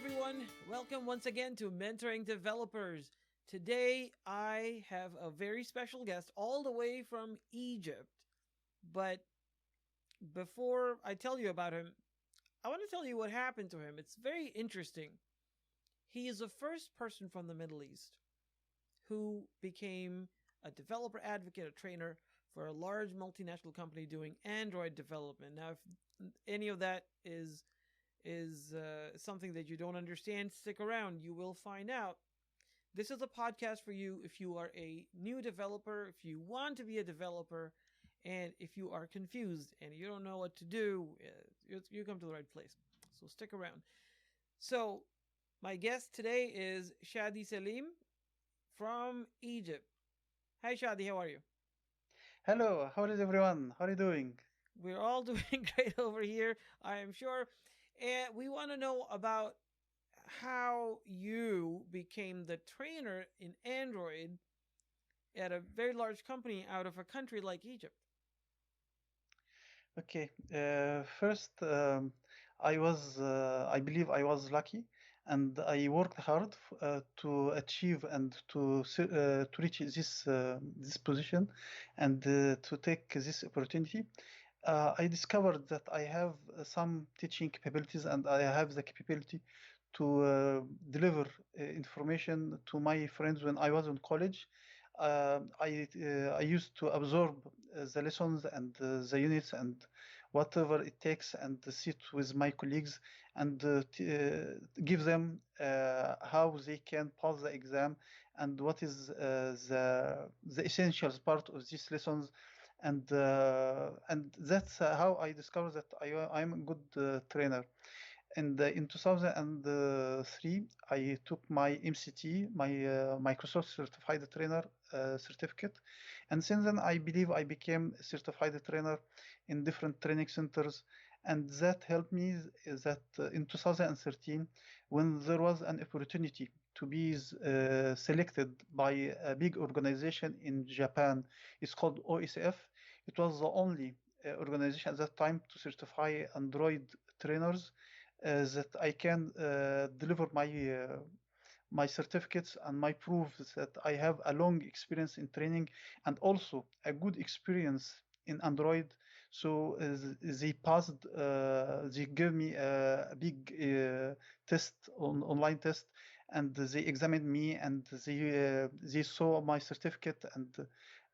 everyone. Welcome once again to Mentoring Developers. Today, I have a very special guest all the way from Egypt. But before I tell you about him, I want to tell you what happened to him. It's very interesting. He is the first person from the Middle East who became a developer advocate, a trainer for a large multinational company doing Android development. Now, if any of that is something that you don't understand, stick around. You will find out. This is a podcast for you if you are a new developer, if you want to be a developer, and if you are confused and you don't know what to do, you come to the right place. So stick around. So, my guest today is Shady Selim from Egypt. Hi, Shady, how are you? Hello, how is everyone? How are you doing? We're all doing great over here, I am sure. And we want to know about how you became the trainer in Android at a very large company out of a country like Egypt. Okay, first, I believe I was lucky, and I worked hard to achieve and to reach this position, and to take this opportunity. I discovered that I have some teaching capabilities, and I have the capability to deliver information to my friends when I was in college. I used to absorb the lessons and the units and whatever it takes, and sit with my colleagues and give them how they can pass the exam, and what is the essentials part of these lessons, and that's how I discovered that I'm a good trainer. And in 2003, I took my MCT, my Microsoft Certified Trainer certificate. And since then, I believe I became a certified trainer in different training centers. And that helped me that in 2013, when there was an opportunity to be selected by a big organization in Japan, it's called OSF. It was the only organization at that time to certify Android trainers that I can deliver my certificates and my proofs that I have a long experience in training and also a good experience in Android. So they passed, they gave me a big test, online test, and they examined me and they saw my certificate, and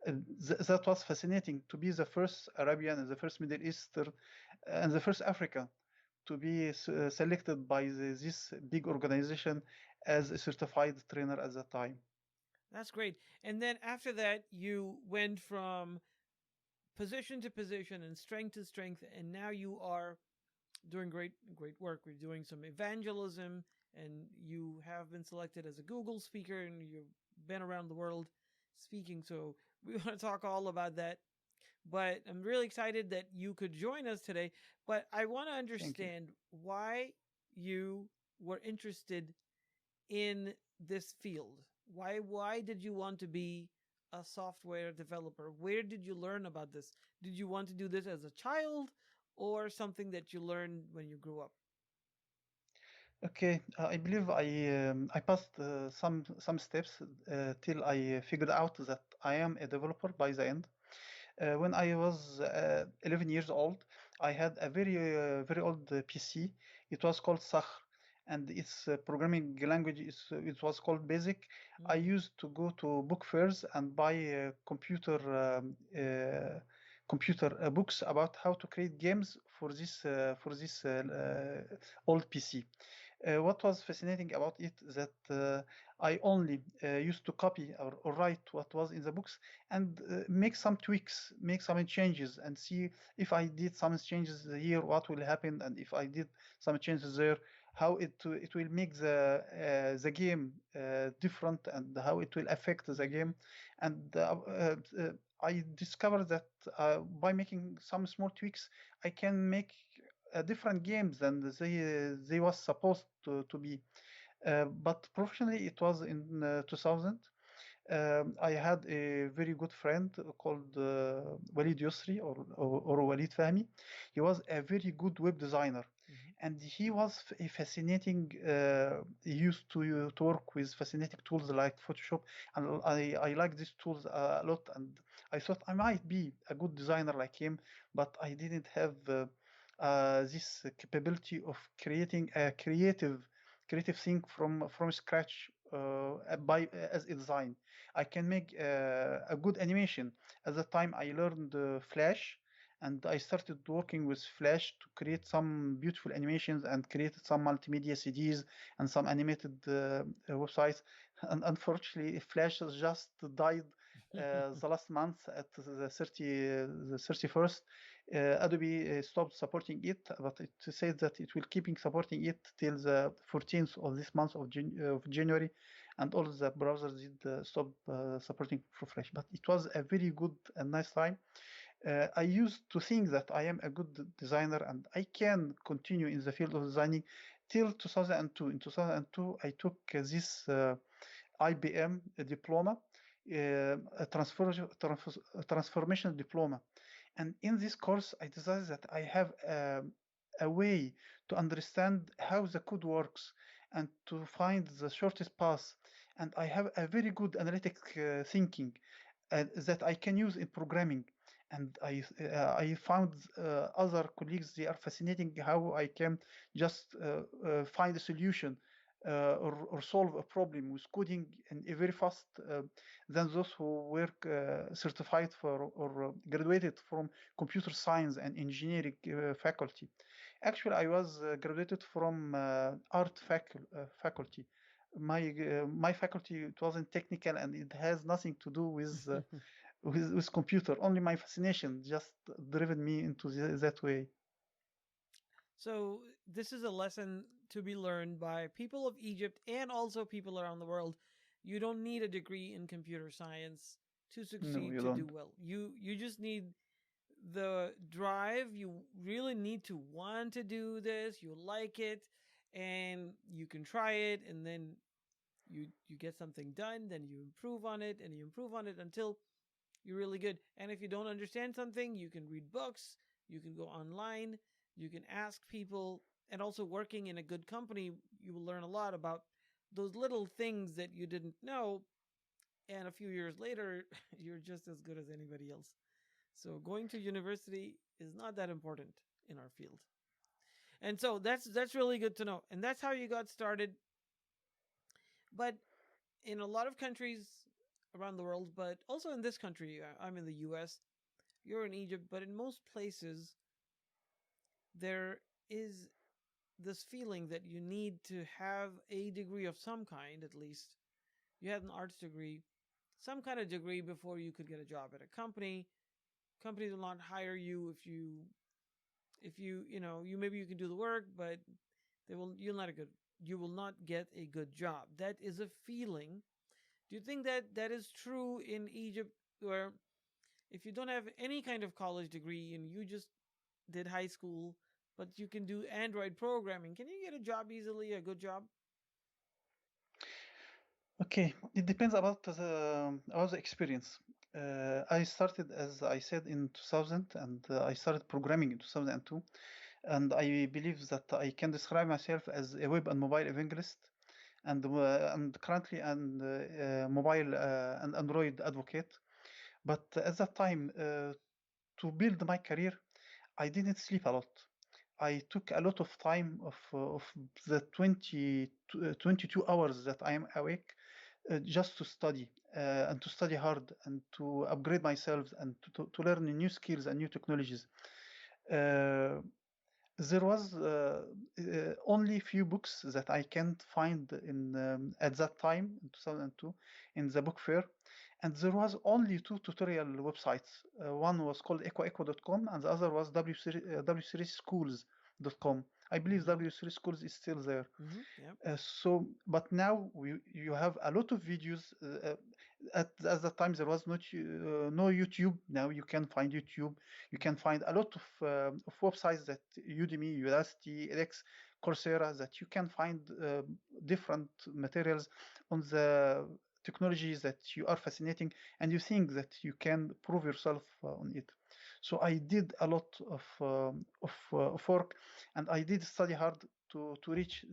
that was fascinating to be the first Arabian and the first Middle Eastern and the first African to be selected by this big organization as a certified trainer at that time. That's great. And then after that, you went from position to position and strength to strength, and now you are doing great work. We're doing some evangelism, and you have been selected as a Google speaker, and you've been around the world speaking. So we want to talk all about that. But I'm really excited that you could join us today. But I want to Thank you. understand why you were interested in this field. Why did you want to be a software developer? Where did you learn about this? Did you want to do this as a child or something that you learned when you grew up? Okay, I believe I passed some steps till I figured out that I am a developer by the end. When I was 11 years old, I had a very old PC. It was called Sakhr, and its programming language it was called Basic. I Mm. used to go to book fairs and buy computer books about how to create games for this old PC. What was fascinating about it that I only used to copy or write what was in the books and make some tweaks, make some changes, and see if I did some changes here, what will happen, and if I did some changes there, how it will make the game different, and how it will affect the Mm-hmm. game. And I discovered that by making some small tweaks, I can make different games than they was supposed to be. But professionally, it was in 2000. I had a very good friend called Walid Yusri or Walid Fahmi. He was a very good web designer. and he was a fascinating. He used to work with fascinating tools like Photoshop, and I like these tools a lot. And I thought I might be a good designer like him, but I didn't have this capability of creating a creative thing from scratch by as a design. I can make a good animation. At the time, I learned Flash, and I started working with Flash to create some beautiful animations and created some multimedia CDs and some animated websites. And unfortunately, Flash has just died the last month at the 31st. Adobe stopped supporting it, but it says that it will keeping supporting it till the 14th of this month of January, and all the browsers did stop supporting for Flash. But it was a very good and nice time. I used to think that I am a good designer and I can continue in the field of designing till 2002. In 2002, I took this IBM diploma, a transformation diploma. And in this course, I decided that I have a way to understand how the code works and to find the shortest path. And I have a very good analytic thinking that I can use in programming. And I found other colleagues, they are fascinating how I can just find a solution or solve a problem with coding in a very fast than those who were certified for or graduated from computer science and engineering faculty. Actually, I was graduated from faculty. My faculty, it wasn't technical and it has nothing to do with computer. Only my fascination just driven me into that way. So, this is a lesson to be learned by people of Egypt and also people around the world. You don't need a degree in computer science to No, succeed you to do don't. well. You just need the drive. You really need to want to do this. You like it, and you can try it, and then you get something done. Then you improve on it, and you improve on it until you're really good. And if you don't understand something, you can read books, you can go online, you can ask people, and also working in a good company, you will learn a lot about those little things that you didn't know. And a few years later, you're just as good as anybody else. So going to university is not that important in our field. And so that's really good to know. And that's how you got started. But in a lot of countries around the world, but also in this country, I'm in the US, you're in Egypt, but in most places, there is this feeling that you need to have a degree of some kind, at least. You had an arts degree, some kind of degree before you could get a job at a company. Companies will not hire you if you maybe you can do the work, but you will not get a good job. That is a feeling. Do you think that that is true in Egypt, where if you don't have any kind of college degree and you just did high school, but you can do Android programming, can you get a job easily, a good job? Okay, it depends about the experience. I started, as I said, in 2000, and I started programming in 2002. And I believe that I can describe myself as a web and mobile evangelist, and currently an mobile and Android advocate. But at that time, to build my career, I didn't sleep a lot. I took a lot of time of the 22 hours that I am awake just to study and to study hard and to upgrade myself and to learn new skills and new technologies. Uh, there was only few books that I can't find in at that time in 2002 in the book fair, and there was only two tutorial websites. One was called ecoeco.com and the other was w3schools.com. I believe Mm-hmm. W3 Schools is still there. Mm-hmm. Yep. But now you have a lot of videos. At that time, there was no YouTube. Now you can find YouTube. You can find a lot of websites that Udemy, Udacity, edX, Coursera, that you can find different materials on the technologies that you are fascinating and you think that you can prove yourself on it. So I did a lot of work, and I did study hard to reach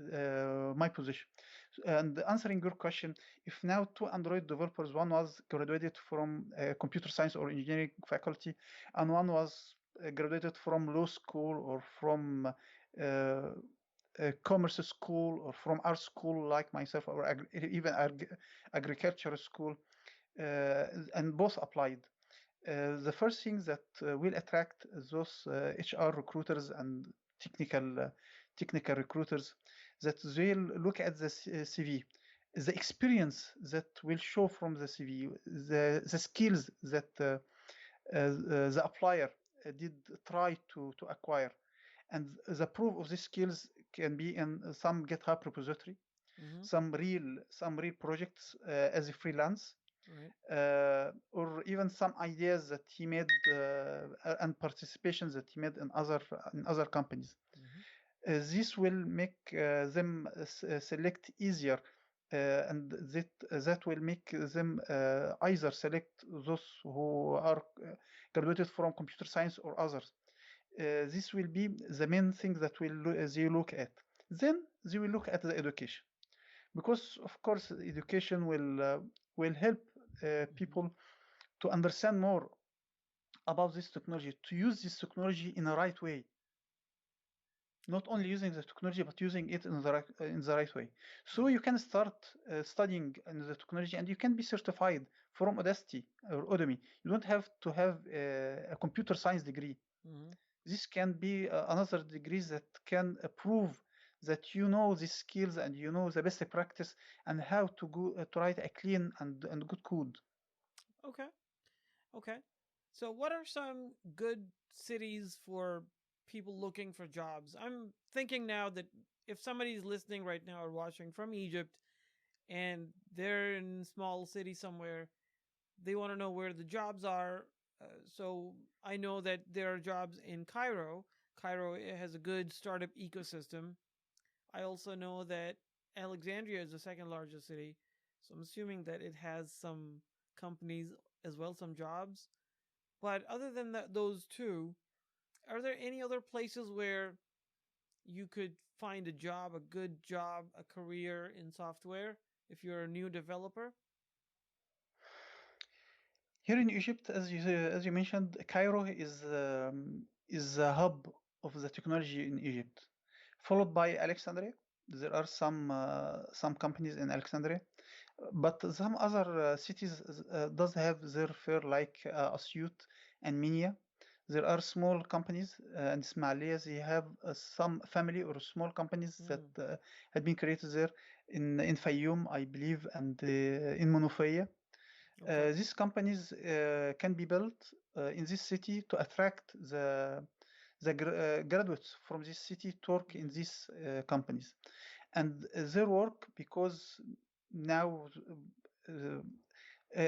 my position. And answering your question, if now two Android developers, one was graduated from computer science or engineering faculty, and one was graduated from law school or from commerce school or from art school like myself, or even agriculture school, and both applied. The first thing that will attract those HR recruiters and technical uh, technical recruiters, that they'll look at the CV, the experience that will show from the CV, the skills that the applier did try to acquire, and the proof of these skills can be in some GitHub repository, Mm-hmm. some real projects as a freelance, Right. or even some ideas that he made and participations that he made in other companies. Mm-hmm. This will make them select easier, and that will make them either select those who are graduated from computer science or others. This will be the main thing that they look at. Then they will look at the education, because of course education will help Mm-hmm. people to understand more about this technology, to use this technology in a right way, not only using the technology but using it in the right way. So Right. you can start studying in the technology, and you can be certified from Udacity or Udemy. You don't have to have a computer science degree. Mm-hmm. This can be another degree that can prove that you know these skills and you know the best practice and how to go to write a clean and good code. Okay. Okay. So, what are some good cities for people looking for jobs? I'm thinking now that if somebody's listening right now or watching from Egypt and they're in a small city somewhere, they want to know where the jobs are. So, I know that there are jobs in Cairo. Cairo has a good startup ecosystem. I also know that Alexandria is the second largest city. So, I'm assuming that it has some companies as well, some jobs. But other than those two, are there any other places where you could find a job, a good job, a career in software if you're a new developer? Here in Egypt, as you mentioned, Cairo is a hub of the technology in Egypt, followed by Alexandria. There are some companies in Alexandria, but some other cities does have their fair, like Asyut and Minya. There are small companies, and Ismailia, they have some family or small companies that Mm, had been created there in Fayoum, I believe, and in Monofia. okay. These companies can be built in this city to attract the graduates from this city to work in Mm, these companies, and their work, because now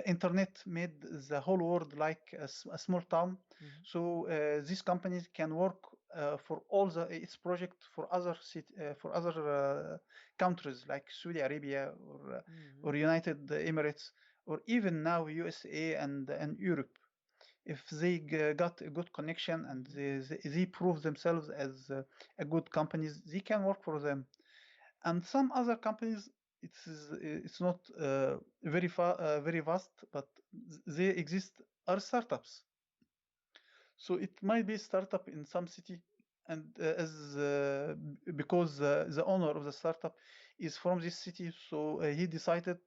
internet made the whole world like a small town. mm, So these companies can work for all its project for other for other countries like Saudi Arabia or mm, United Emirates, or even now USA and Europe. If they got a good connection and mm, they prove themselves as a good companies, they can work for them. And some other companies, it's not very vast, but they exist, are startups. So it might be startup in some city, and as because the owner of the startup is from this city, so he decided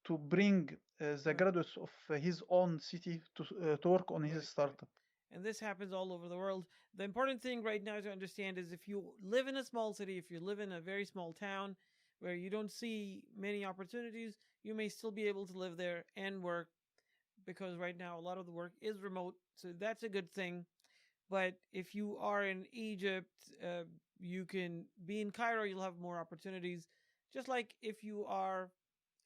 to bring the right, graduates of his own city to work on his right, right. startup. And this happens all over the world. The important thing right now to understand is if you live in a small city, if you live in a very small town where you don't see many opportunities, you may still be able to live there and work because right now a lot of the work is remote. So that's a good thing. But if you are in Egypt, you can be in Cairo, you'll have more opportunities. Just like if you are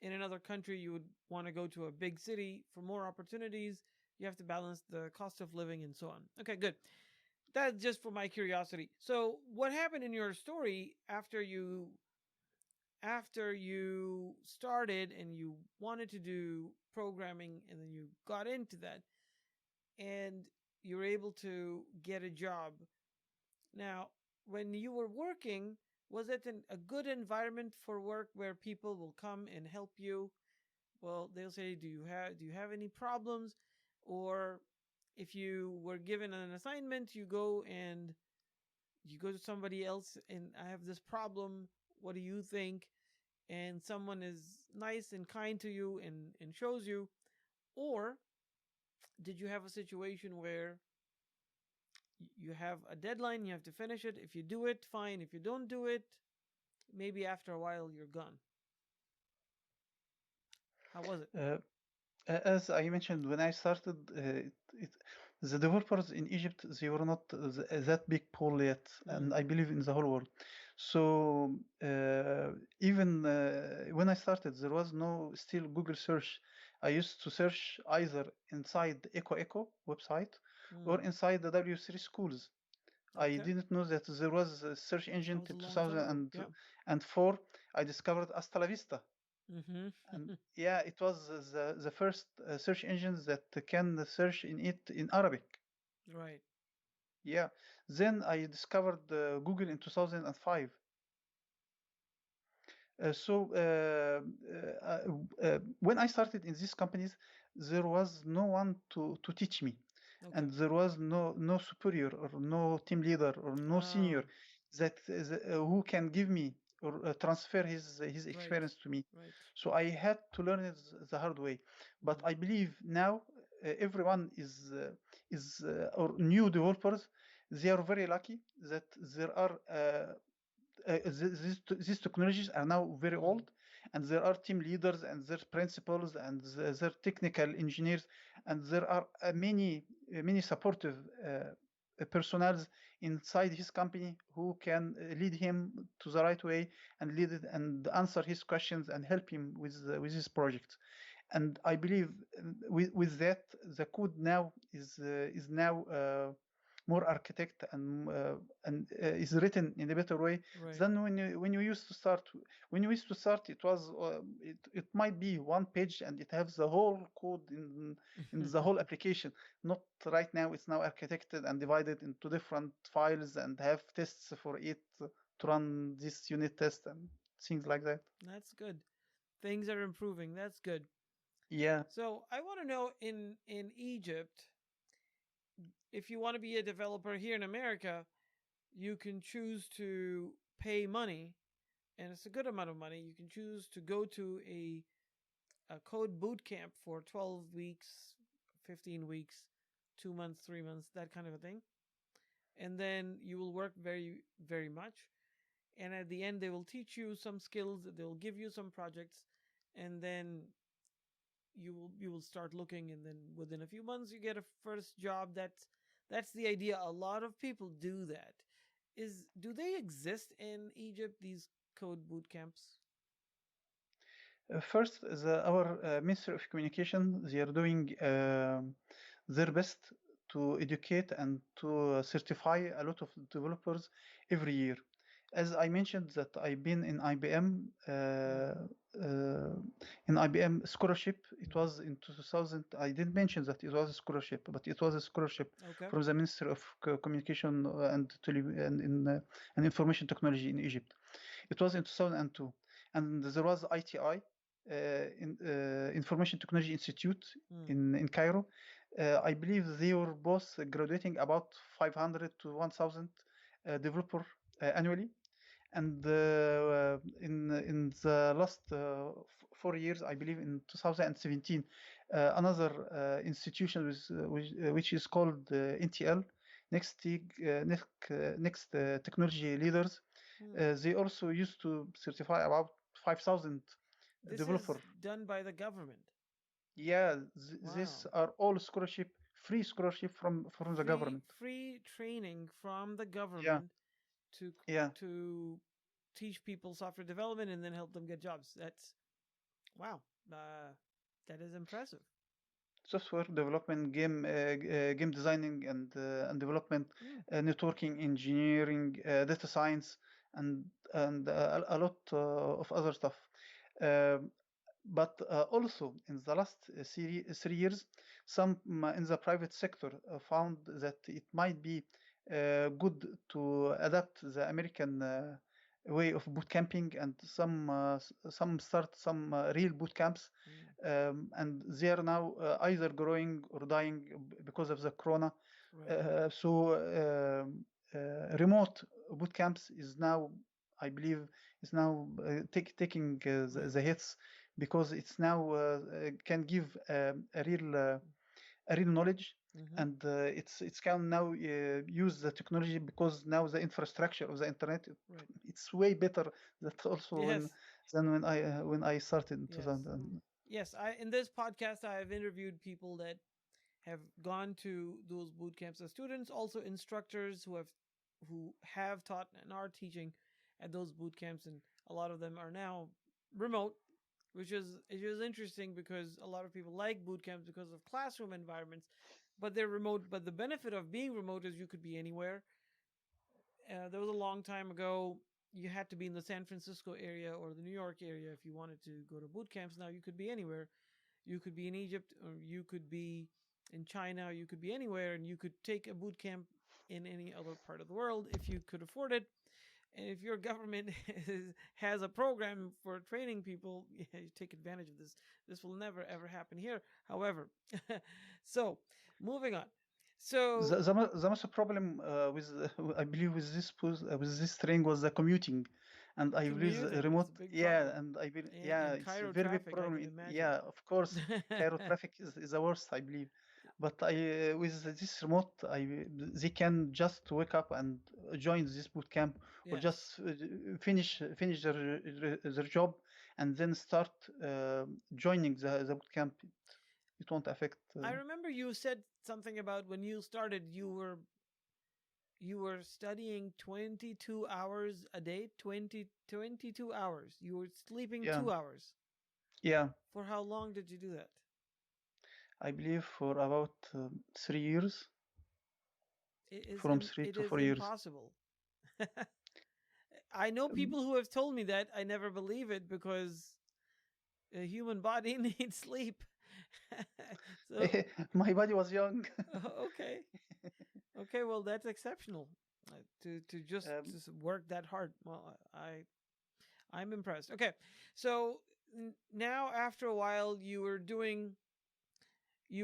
in another country, you would want to go to a big city for more opportunities. You have to balance the cost of living and so on. Okay, good. That's just for my curiosity. So, what happened in your story after you started and you wanted to do programming and then you got into that? And you were able to get a job. Now, when you were working, was it a good environment for work where people will come and help you? Well, they'll say, "Do you have any problems?" Or if you were given an assignment, you go to somebody else and I have this problem. What do you think? And someone is nice and kind to you and shows you. Or did you have a situation where you have a deadline, you have to finish it? If you do it, fine. If you don't do it, maybe after a while you're gone. How was it? Uh, as I mentioned when I started, the developers in Egypt, they were not that big pool yet, Mm, and I believe in the whole world. So even when I started, there was no still Google search. I used to search either inside Echo website or mm. inside the W3 schools. I Okay. didn't know that there was a search That engine was a till long time ago. Yeah. 2004. I discovered Hasta la Vista. Mm-hmm. And yeah, it was the first search engines that can search in it in Arabic. Right. Yeah. Then I discovered Google in 2005. When I started in these companies, there was no one to teach me, Okay. and there was no superior or no team leader or no Ah, senior who can give me or transfer his right. experience to me. Right. So I had to learn it the hard way. But Mm-hmm. I believe now everyone or new developers, they are very lucky that there are these technologies are now very Mm. old, and there are team leaders and their principals and their technical engineers, and there are many supportive personnels inside his company who can lead him to the right way and lead it and answer his questions and help him with his project. And I believe with that the code now is now more architect and is written in a better way Right. than when you used to start. When you used to start, it was it might be one page and it has the whole code in the whole application. Not right now. It's now architected and divided into different files and have tests for it to run this unit test and things like that. That's good. Things are improving. That's good. Yeah. So I want to know in Egypt, if you want to be a developer here in America, you can choose to pay money, and it's a good amount of money. You can choose to go to a code boot camp for 12 weeks, 15 weeks, 2 months, 3 months, that kind of a thing. And then you will work very, very much. And at the end, they will teach you some skills, they will give you some projects, and then you will start looking, and then within a few months you get a first job. That's the idea. A lot of people do that. Do they exist in Egypt, these code boot camps? First, our Ministry of Communication, they are doing their best to educate and to certify a lot of developers every year. As I mentioned that I've been Mm, in IBM scholarship. It mm. was in 2000. I didn't mention that it was a scholarship, but it was a scholarship Okay. from the Ministry of Communication and Information Technology in Egypt. It was in 2002, and there was ITI, Information Technology Institute Mm. in Cairo. I believe they were both graduating about 500 to 1,000 developer annually. And in the last 4 years, I believe in 2017, another institution which is called NTL, Next Technology Leaders. Mm. They also used to certify about 5,000 This is developer. done by the government. Yeah, Wow. these are all scholarship, free scholarship from the free government. free training from the Yeah, government to yeah. to teach people software development and then help them get jobs. That's wow. Uh, that is impressive. Software development, game designing and development, networking engineering, data science, and a lot of other stuff. Um but also in the last 3 years, some in the private sector found that it might be good to adapt the American way of boot camping, and some start some real boot camps, Mm, and they are now either growing or dying because of the corona. right. Remote boot camps is now, I believe, is now taking Right. the hits, because it's now can give a real knowledge, Mm-hmm. and it's can now use the technology, because now the infrastructure of the internet, Right. it's way better than also Yes. than when I started in Yes. 2000. Yes. I in this podcast I have interviewed people that have gone to those boot camps as students, also instructors who have taught and are teaching at those boot camps, and a lot of them are now remote, which is interesting because a lot of people like boot camps because of classroom environments, but they're remote. But the benefit of being remote is you could be anywhere. There was a long time ago you had to be in the San Francisco area or the New York area if you wanted to go to boot camps. Now you could be anywhere. You could be in Egypt, or you could be in China, or you could be anywhere, and you could take a boot camp in any other part of the world if you could afford it. And if your government has a program for training people, yeah, you take advantage of this. This will never ever happen here. However, so moving on. So The most problem with I believe with with this string was the commuting, and I believe the commuting is remote, a big yeah, problem, and I believe, and yeah, it's a Cairo very big traffic. I problem. could imagine. Yeah, of course, Cairo traffic is the worst, I believe. But I with this remote, they can just wake up and join this boot camp, or Yes. just finish their job, and then start joining the boot camp. It won't affect. I remember you said something about when you started, you were studying 22 hours a day, 22 hours. You were sleeping Yeah, 2 hours. yeah. For how long did you do that? I believe for about 3 years, from three It to is 4 years. impossible. I know Um, people who have told me that. I never believe it because a human body needs sleep. So, my body was young. okay. Okay, well that's exceptional. To just um, to work that hard. Well, I'm impressed. Okay, so now after a while, you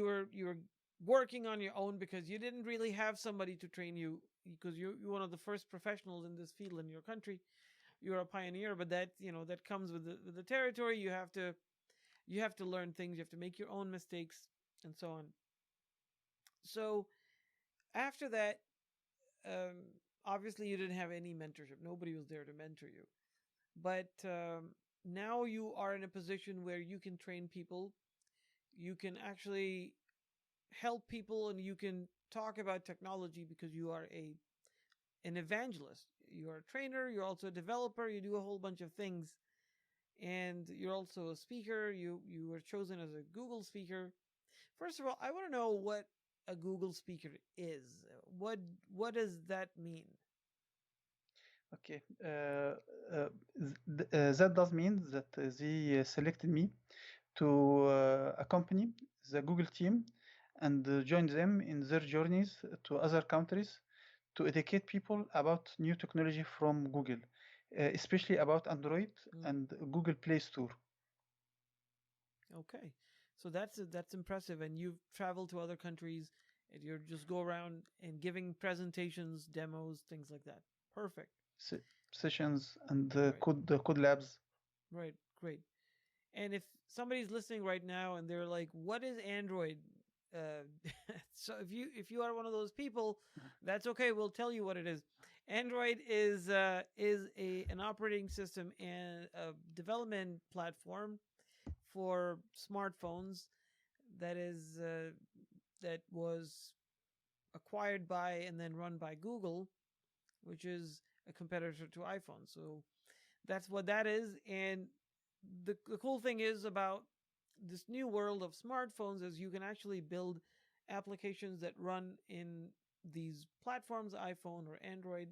were working on your own because you didn't really have somebody to train you because you're one of the first professionals in this field in your country. You're a pioneer, but that comes with the territory. You have to learn things. You have to make your own mistakes and so on. So after that, um, obviously you didn't have any mentorship. Nobody was there to mentor you. But now you are in a position where you can train people. You can actually help people, and you can talk about technology because you are an evangelist. You are a trainer. You're also a developer. You do a whole bunch of things, and you're also a speaker. You were chosen as a Google speaker. First of all, I want to know what a Google speaker is. What does that mean? okay. That does mean that they selected me to accompany the Google team and join them in their journeys to other countries, to educate people about new technology from Google, especially about Android Mm, and Google Play Store. okay, so that's impressive. And you've traveled to other countries, and you're just go around and giving presentations, demos, things like that. Perfect. se- Sessions and Right. code labs. Right. Great. And if somebody's listening right now and they're like, "What is Android?" So if you are one of those people, that's okay. We'll tell you what it is. Android is a an operating system and a development platform for smartphones that was acquired by and then run by Google, which is a competitor to iPhone. So that's what that is. And the cool thing is about this new world of smartphones is you can actually build applications that run in these platforms, iPhone or Android.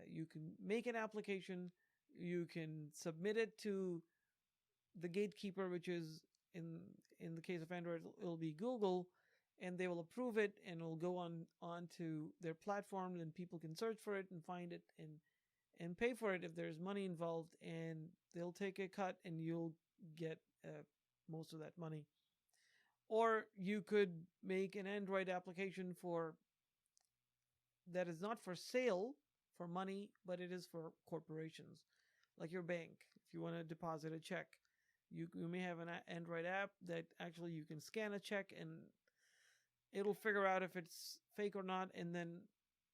You can make an application, you can submit it to the gatekeeper, which is in the case of Android, it'll be Google, and they will approve it, and it'll go onto their platform, and people can search for it and find it and pay for it if there's money involved, and they'll take a cut, and you'll get most of that money. Or you could make an Android application for that is not for sale for money, but it is for corporations, like your bank. If you want to deposit a check, you may have an Android app that actually you can scan a check and it'll figure out if it's fake or not, and then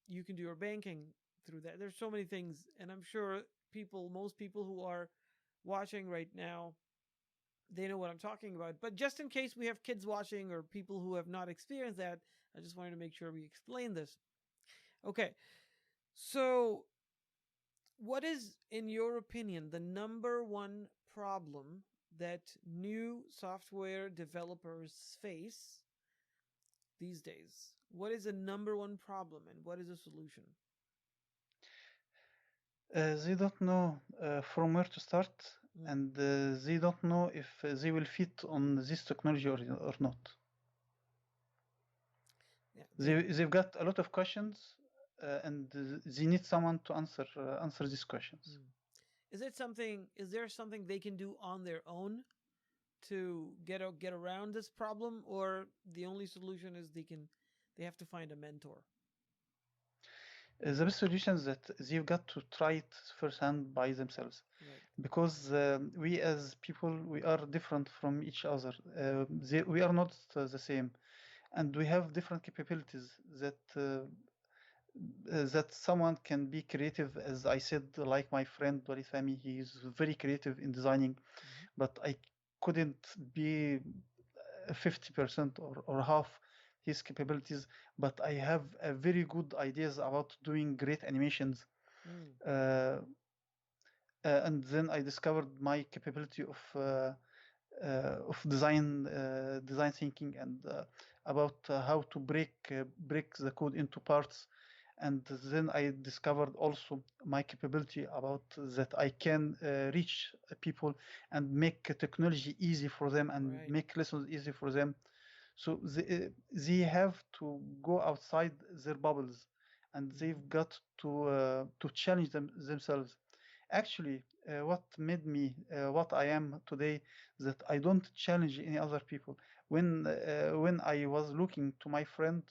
you can do your banking through that. There's so many things, and I'm sure most people who are watching right now, they know what I'm talking about. But just in case we have kids watching or people who have not experienced that, I just wanted to make sure we explain this. Okay, so what is, in your opinion, the number one problem that new software developers face these days? What is the number one problem and what is the solution? They don't know from where to start, Mm. and they don't know if they will fit on this technology or not. Yeah, They've got a lot of questions, and they need someone to answer these questions. Is it something? Is there something they can do on their own to get around this problem, or the only solution is they have to find a mentor? The best solution is that they've got to try it firsthand by themselves, Right. because we as people, we are different from each other. We are not the same, and we have different capabilities that someone can be creative, as I said, like my friend Walid Fahmy, he is very creative in designing, but I couldn't be 50% or half his capabilities, but I have a very good ideas about doing great animations. And then I discovered my capability of design thinking, and about how to break the code into parts. And then I discovered also my capability about that I can reach people and make technology easy for them and make lessons easy for them. So they have to go outside their bubbles, and they've got to challenge themselves. Actually, what made me what I am today, that I don't challenge any other people. When I was looking to my friend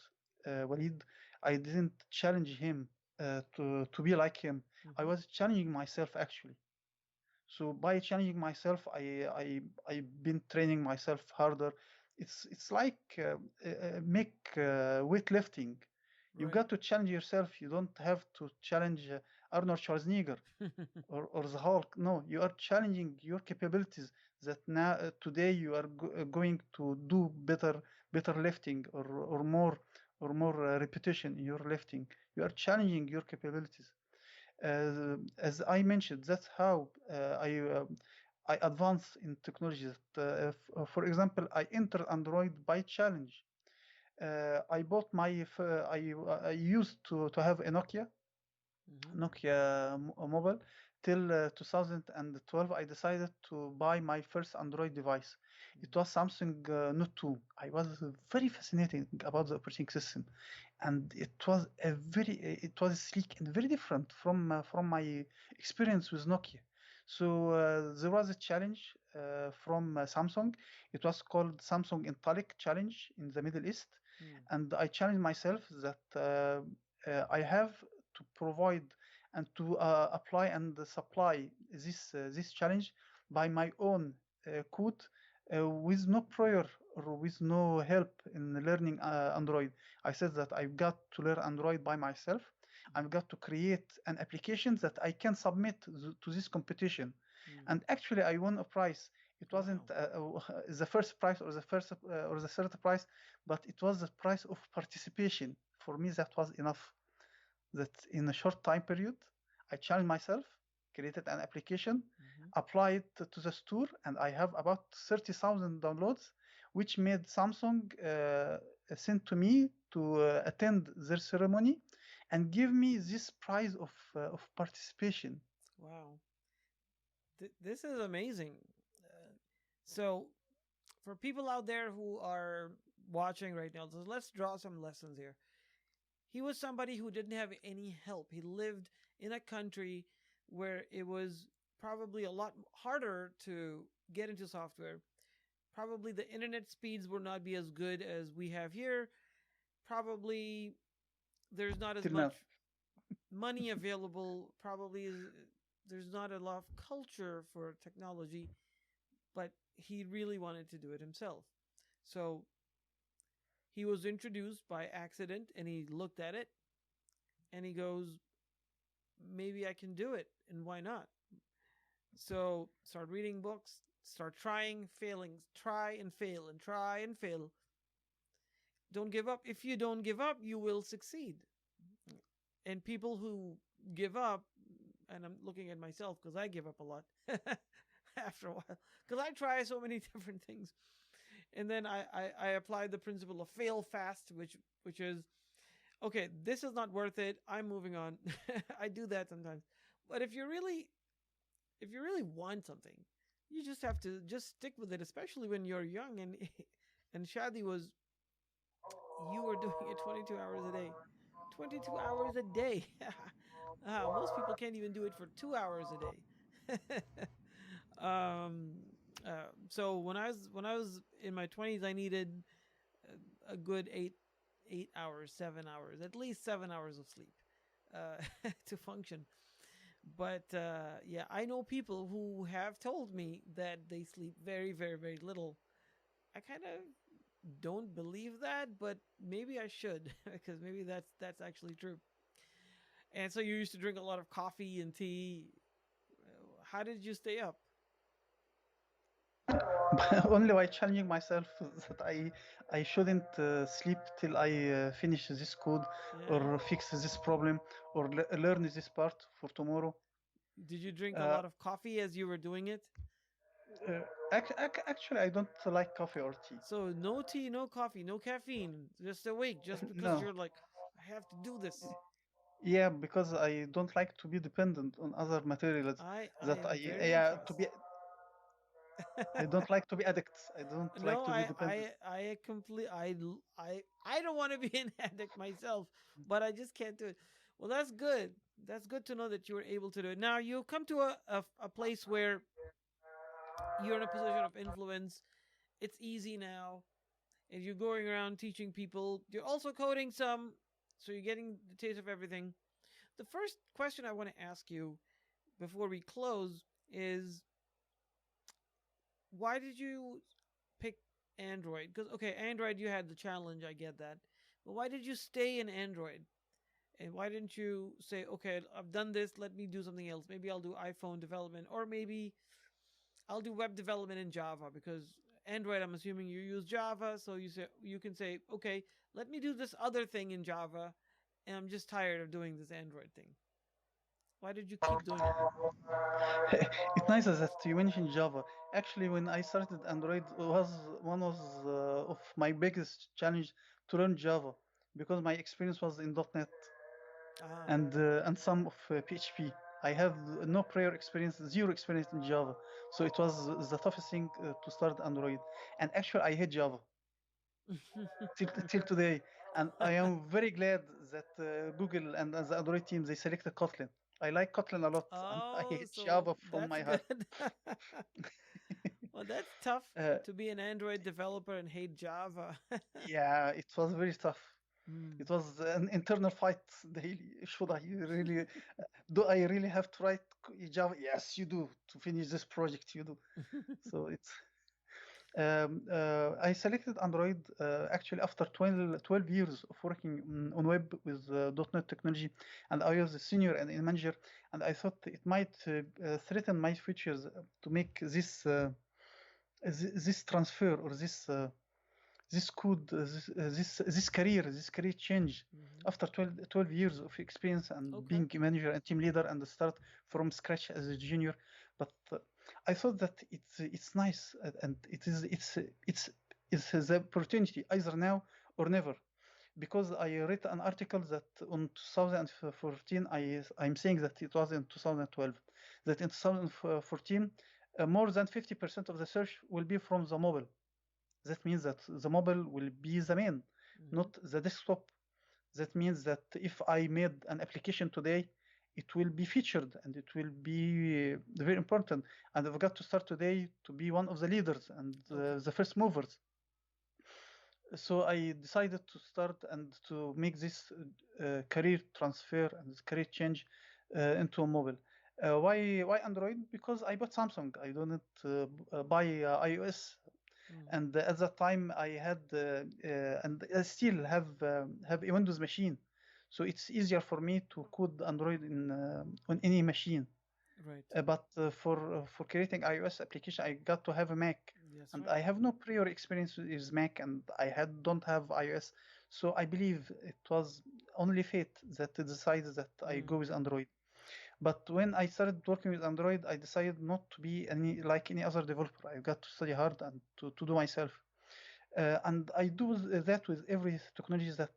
Walid, I didn't challenge him to be like him. I was challenging myself, actually. So by challenging myself, I've been training myself harder. It's like make weightlifting. You got to challenge yourself. You don't have to challenge Arnold Schwarzenegger or the Hulk. No, you are challenging your capabilities. That now today you are going to do better lifting, or more repetition in your lifting. You are challenging your capabilities. As I mentioned, that's how I advance in technology. For example, I entered Android by challenge. I bought I used to have a Nokia mobile till 2012. I decided to buy my first Android device. It was Samsung Note 2. I was very fascinated about the operating system, and it was sleek and very different from my experience with Nokia. So there was a challenge from Samsung. It was called Samsung Intellect Challenge in the Middle East, and I challenged myself that I have to provide and to apply and supply this challenge by my own code, with no prior or with no help in learning Android. I said that I've got to learn Android by myself. I've got to create an application that I can submit to this competition. And actually, I won a prize. It wasn't the first prize or the third prize, but it was the prize of participation. For me, that was enough. That in a short time period, I challenged myself, created an application, applied to the store, and I have about 30,000 downloads, which made Samsung send to me to attend their ceremony and give me this prize of participation. Wow. This is amazing. So, for people out there who are watching right now, so let's draw some lessons here. He was somebody who didn't have any help. He lived in a country where it was probably a lot harder to get into software. Probably the internet speeds will not be as good as we have here. Probably there's not as Till now. much money available. Probably there's not a lot of culture for technology, but he really wanted to do it himself. So he was introduced by accident and he looked at it and he goes, maybe I can do it and why not? So start reading books, start trying, failing, try and fail and try and fail. Don't give up. If you don't give up, you will succeed. And people who give up, and I'm looking at myself because I give up a lot after a while, because I try so many different things. And then I applied the principle of fail fast, which is okay, this is not worth it. I'm moving on. I do that sometimes. But if you really want something, you just have to just stick with it, especially when you're young and Shadi was you were doing it 22 hours a day. 22 hours a day. Most people can't even do it for 2 hours a day. um, so when I was in my 20s, I needed a good 8 hours, 7 hours, at least 7 hours of sleep to function. But yeah, I know people who have told me that they sleep very, very, very little. I kind of don't believe that, but maybe I should because maybe that's actually true. And so you used to drink a lot of coffee and tea. How did you stay up? Only by challenging myself that I shouldn't sleep till I finish this code Yeah. or fix this problem or learn this part for tomorrow. Did you drink a Uh, lot of coffee as you were doing it? Actually, I don't like coffee or tea. So no tea, no coffee, no caffeine. Just awake, just because No. you're like, I have to do this. Yeah, because I don't like to be dependent on other materials I that am very yeah, impressed. I don't like to be addicts. I don't like No, to be dependent. I don't want to be an addict myself, but I just can't do it. Well, that's good. That's good to know that you were able to do it. Now you come to a place where you're in a position of influence. It's easy now, and you're going around teaching people. You're also coding some, so you're getting the taste of everything. The first question I want to ask you before we close is why did you pick Android? Because okay, Android, you had the challenge, I get that, but why did you stay in Android? And why didn't you say, okay, I've done this, let me do something else? Maybe I'll do iPhone development, or maybe I'll do web development in Java because Android, I'm assuming you use Java, so you can say, okay, let me do this other thing in Java, and I'm just tired of doing this Android thing. Why did you keep doing it? It's nice that you mentioned Java. Actually, when I started Android, was one of my biggest challenge to learn Java because my experience was in .NET Ah, and some of PHP. I have no prior experience, zero experience in Java, so it was the toughest thing to start Android. And actually, I hate Java till today, and I am very glad that Google and the Android team they selected Kotlin. I like Kotlin a lot, and I oh, hate so Java from that's my good. heart. Well, that's tough uh, to be an Android developer and hate Java. yeah, it was very tough. Hmm. It was an internal fight daily. Should I really do? I really have to write Java? Yes, you do. To finish this project, you do. So it's I selected Android actually after 12 years of working on web with .NET technology, and I was a senior and a manager, and I thought it might threaten my futures to make this transfer or this could this career change Hmm. after 12 years of experience and Okay. being a manager and team leader and start from scratch as a junior. But I thought that it's nice and it's the opportunity either now or never, because I read an article that on 2014 I'm saying that it was in 2012 that in 2014 more than 50% of the search will be from the mobile. That means that the mobile will be the main, Mm-hmm. not the desktop. That means that if I made an application today, it will be featured and it will be very important. And I've got to start today to be one of the leaders and Okay. the first movers. So I decided to start and to make this career transfer and this career change into a mobile. Why Android? Because I bought Samsung. I don't buy iOS, Mm. and at that time I had and I still have a Windows machine, so it's easier for me to code Android in on any machine. Right. But for creating iOS application, I got to have a Mac, That's and right. I have no prior experience with Mac, and I had don't have iOS, so I believe it was only fate that decided that I Mm. go with Android. But when I started working with Android, I decided not to be any other developer. I got to study hard and to do myself. And I do that with every technology that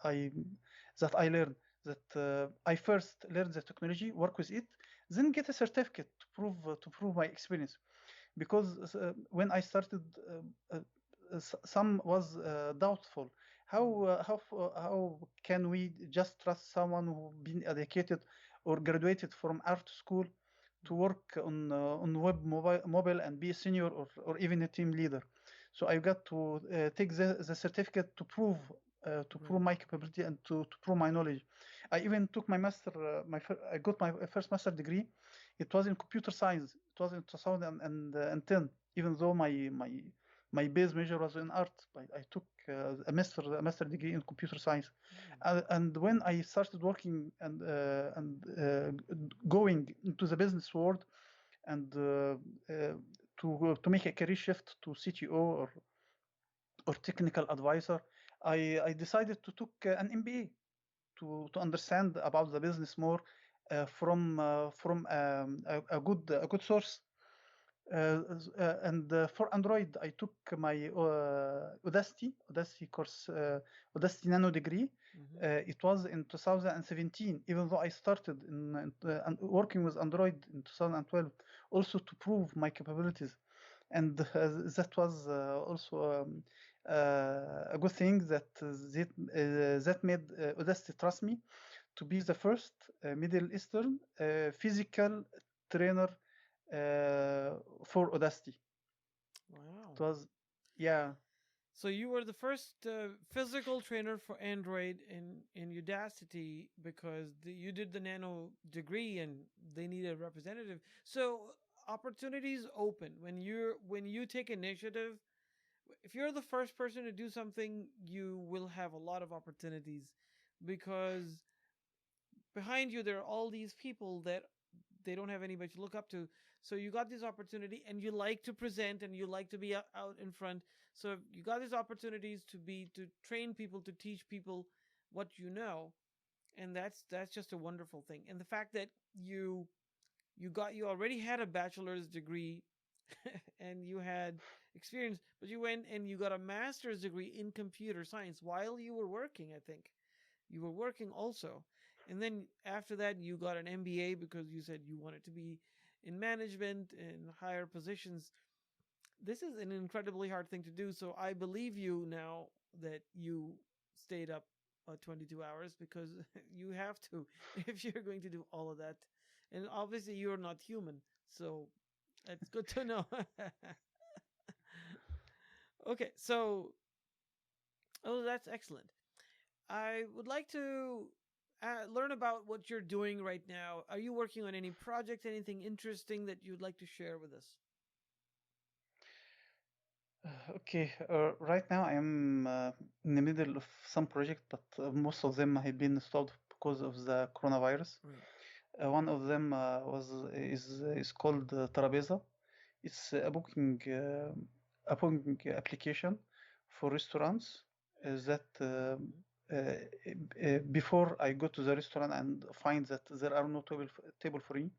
I learn. That I first learn the technology, work with it, then get a certificate to prove my experience. Because when I started, some was doubtful. Mm. How can we just trust someone who been educated or graduated from art school to Mm. work on mobile and be a senior or even a team leader? So I got to take the certificate to prove Right. my capability and to prove my knowledge. I even took my master. I got my first master degree. It was in computer science. It was in 2010. Even though my base major was in art, I took a master degree in computer science. Mm. And when I started working and going into the business world and to make a career shift to CTO or technical advisor, I decided to took an MBA to understand about the business more from a good source. And for Android, I took my Audacity course, Audacity Nano degree. Mm-hmm. It was in 2017, even though I started working with Android in 2012, also to prove my capabilities. And that was also a good thing that made Audacity trust me to be the first Middle Eastern physical trainer for Audacity. Wow. It was, yeah, So you were the first physical trainer for Android in Udacity because you did the nano degree and they need a representative. So opportunities open when you take initiative. If you're the first person to do something, you will have a lot of opportunities because behind you there are all these people that they don't have anybody to look up to. So you got this opportunity and you like to present and you like to be out in front. So you got these opportunities to train people, to teach people what you know. And that's just a wonderful thing. And the fact that you already had a bachelor's degree and you had experience, but you went and you got a master's degree in computer science while you were working, I think. You were working also. And then after that, you got an MBA because you said you wanted to be in management and higher positions. This is an incredibly hard thing to do. So I believe you now that you stayed up 22 hours because you have to if you're going to do all of that. And obviously, you're not human. So that's good to know. Okay, so oh, that's excellent. I would like to learn about what you're doing right now. Are you working on any project, anything interesting that you'd like to share with us? okay. Right now, I am in the middle of some project, but most of them have been stopped because of the coronavirus. Right. One of them is called Tarabeza. It's a booking application for restaurants that Mm-hmm. before I go to the restaurant and find that there are no table for me,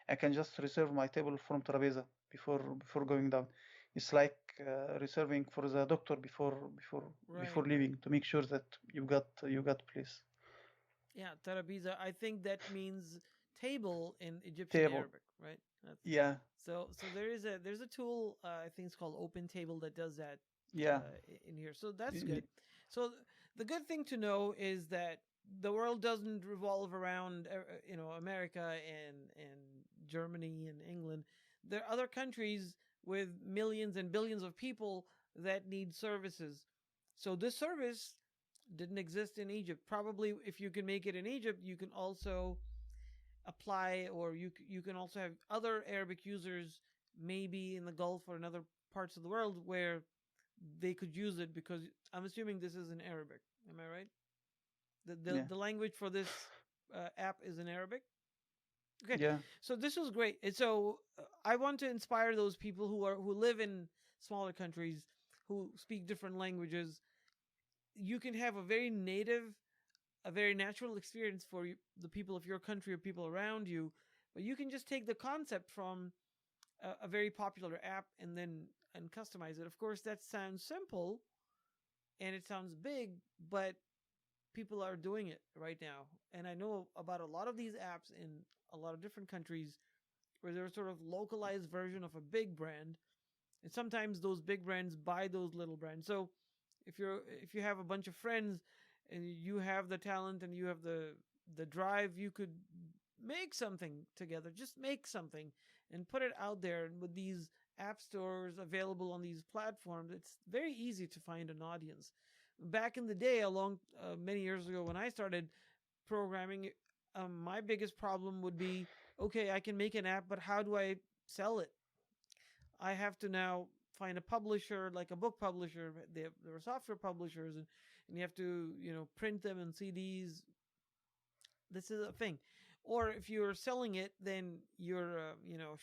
I can just reserve my table from Trapeza before going down. It's like reserving for the doctor before Right, right. leaving to make sure that you got place. Yeah, Tarabiza. I think that means table in Egyptian Table. Arabic, right? That's, Yeah. so there's a tool, I think it's called Open Table, that does that Yeah. in here. So that's Y- good. So the good thing to know is that the world doesn't revolve around America and Germany and England. There are other countries with millions and billions of people that need services. So this service didn't exist in Egypt. Probably if you can make it in Egypt, you can also apply, or you can also have other Arabic users maybe in the Gulf or in other parts of the world where they could use it, because I'm assuming this is in Arabic. Am I right? Yeah. The language for this app is in Arabic. Okay, Yeah. so this was great. And so I want to inspire those people who live in smaller countries, who speak different languages. You can have a very natural experience for the people of your country or people around you, but you can just take the concept from a very popular app and customize it. Of course, that sounds simple and it sounds big, but people are doing it right now. And I know about a lot of these apps in a lot of different countries where they're sort of localized version of a big brand. And sometimes those big brands buy those little brands. So if you have a bunch of friends and you have the talent and you have the drive, you could make something together. Just make something and put it out there. And with these app stores available on these platforms, it's very easy to find an audience. Back in the day, along many years ago, when I started programming, my biggest problem would be, okay, I can make an app, but how do I sell it? I have to now find a publisher, like a book publisher. There are software publishers, and you have to print them in CDs. This is a thing. Or if you're selling it, then you're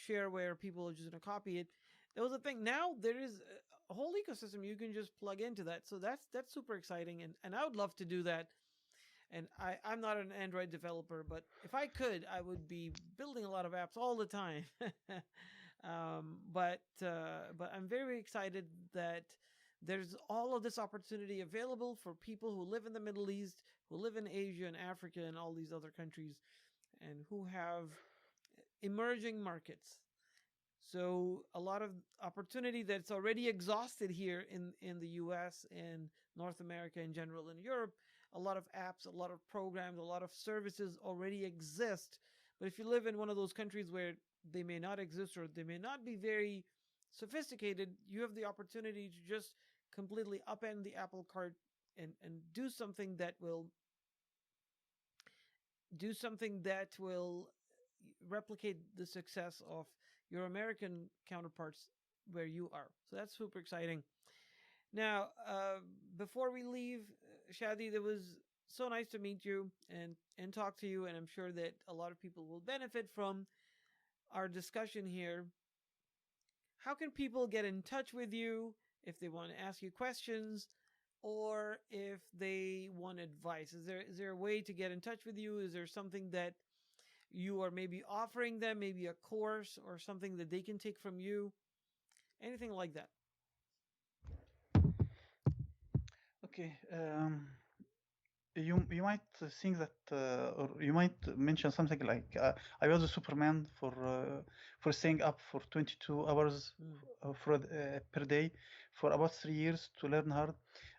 shareware. People are just gonna copy it. That was a thing. Now there is a whole ecosystem you can just plug into that. So that's super exciting, and I would love to do that. And I'm not an Android developer, but if I could, I would be building a lot of apps all the time. But I'm very excited that there's all of this opportunity available for people who live in the Middle East, who live in Asia and Africa and all these other countries, and who have emerging markets. So a lot of opportunity that's already exhausted here in the US and North America in general, in Europe. A lot of apps, a lot of programs, a lot of services already exist. But if you live in one of those countries where they may not exist or they may not be very sophisticated, you have the opportunity to just completely upend the apple cart and do something that will replicate the success of your American counterparts where you are. So that's super exciting. Now, before we leave, Shadi, it was so nice to meet you and talk to you, and I'm sure that a lot of people will benefit from our discussion here. How can people get in touch with you if they want to ask you questions, or if they want advice? Is there a way to get in touch with you? Is there something that you are maybe offering them, maybe a course or something that they can take from you? Anything like that? Okay. You might think that, or you might mention something like, I was a Superman for staying up for 22 hours per day for about 3 years to learn hard.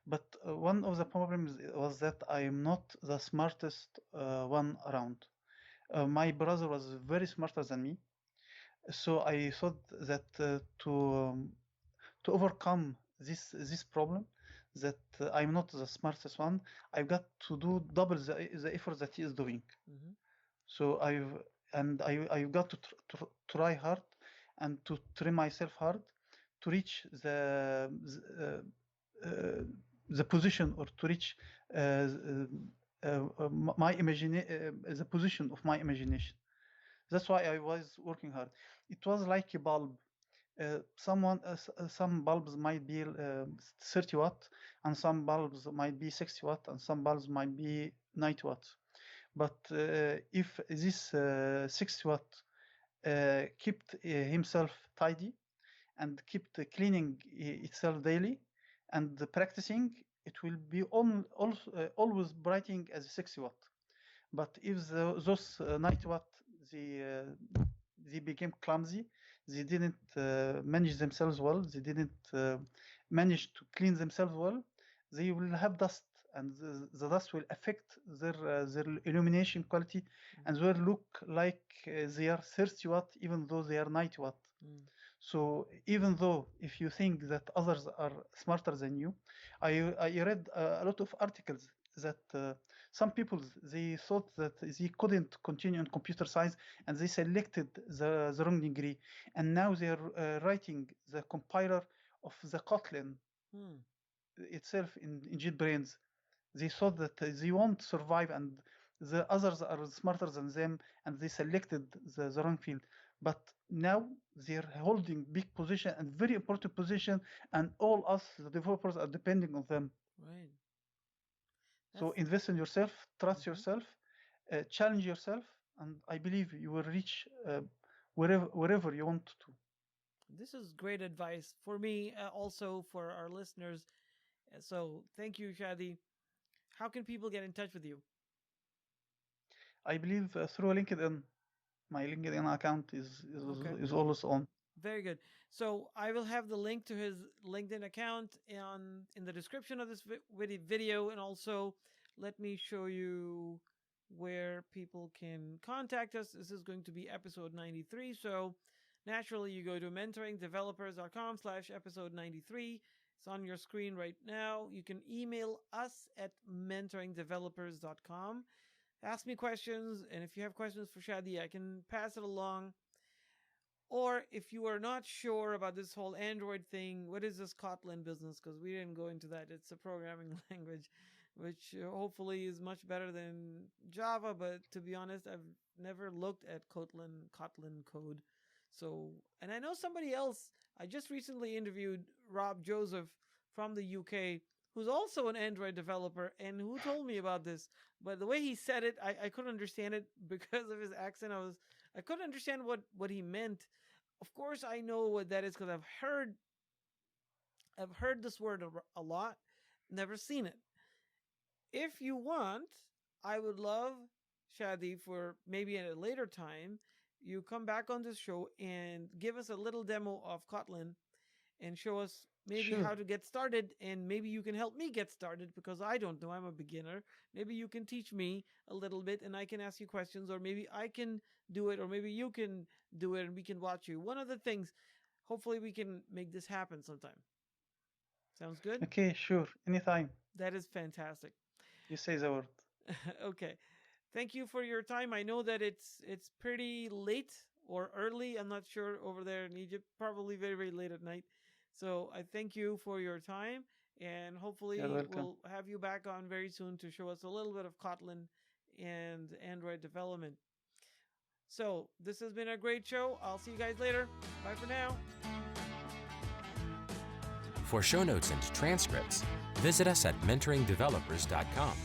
But one of the problems was that I am not the smartest one around. My brother was very smarter than me, so I thought that to overcome this problem, that I'm not the smartest one, I've got to do double the effort that he is doing. Mm-hmm. So I've got to try hard and to train myself hard to reach the position, or to reach my the position of my imagination. That's why I was working hard. It was like a bulb. Some bulbs might be 30 watt, and some bulbs might be 60 watt, and some bulbs might be 90 watts. But if this 60 watt kept himself tidy and kept cleaning itself daily and practicing, it will be always brightening as 60 watt. But if those 90 watt they became clumsy. They didn't manage themselves well. They didn't manage to clean themselves well. They will have dust, and the dust will affect their illumination quality, and will look like they are 30 watt, even though they are 90 watt. Mm. So even though if you think that others are smarter than you, I read a lot of articles that some people they thought that they couldn't continue in computer science and they selected the wrong degree, and now they are writing the compiler of the Kotlin Mm. itself in JetBrains. They thought that they won't survive and the others are smarter than them and they selected the wrong field. But now they're holding big position and very important position, and all us the developers are depending on them. Right. So That's. invest in yourself, trust Mhm. yourself, challenge yourself, and I believe you will reach wherever you want to. This is great advice for me, also for our listeners. So thank you, Shadi. How can people get in touch with you? I believe through LinkedIn, my LinkedIn account Okay. is always on. Very good. So I will have the link to his LinkedIn account in the description of this video, and also let me show you where people can contact us. This is going to be episode 93. So naturally, you go to mentoringdevelopers.com/episode 93. It's on your screen right now. You can email us at mentoringdevelopers.com. Ask me questions, and if you have questions for Shadi, I can pass it along. Or if you are not sure about this whole Android thing, what is this Kotlin business? Because we didn't go into that. It's a programming language, which hopefully is much better than Java. But to be honest, I've never looked at Kotlin code. So, and I know somebody else. I just recently interviewed Rob Joseph from the UK, who's also an Android developer, and who told me about this. But the way he said it, I couldn't understand it because of his accent. I couldn't understand what he meant. Of course, I know what that is because I've heard this word a lot, never seen it. If you want, I would love, Shadi, for maybe at a later time, you come back on this show and give us a little demo of Kotlin and show us maybe Sure. how to get started, and maybe you can help me get started because I don't know, I'm a beginner. Maybe you can teach me a little bit and I can ask you questions, or maybe I can do it, or maybe you can do it and we can watch you. One of the things, hopefully we can make this happen sometime. Sounds good? Okay, sure. Anytime. That is fantastic. You say the word. Okay. Thank you for your time. I know that it's pretty late or early. I'm not sure over there in Egypt. Probably very, very late at night. So I thank you for your time, and You're hopefully welcome. we'll have you back on very soon to show us a little bit of Kotlin and Android development. So this has been a great show. I'll see you guys later. Bye for now. For show notes and transcripts, visit us at mentoringdevelopers.com.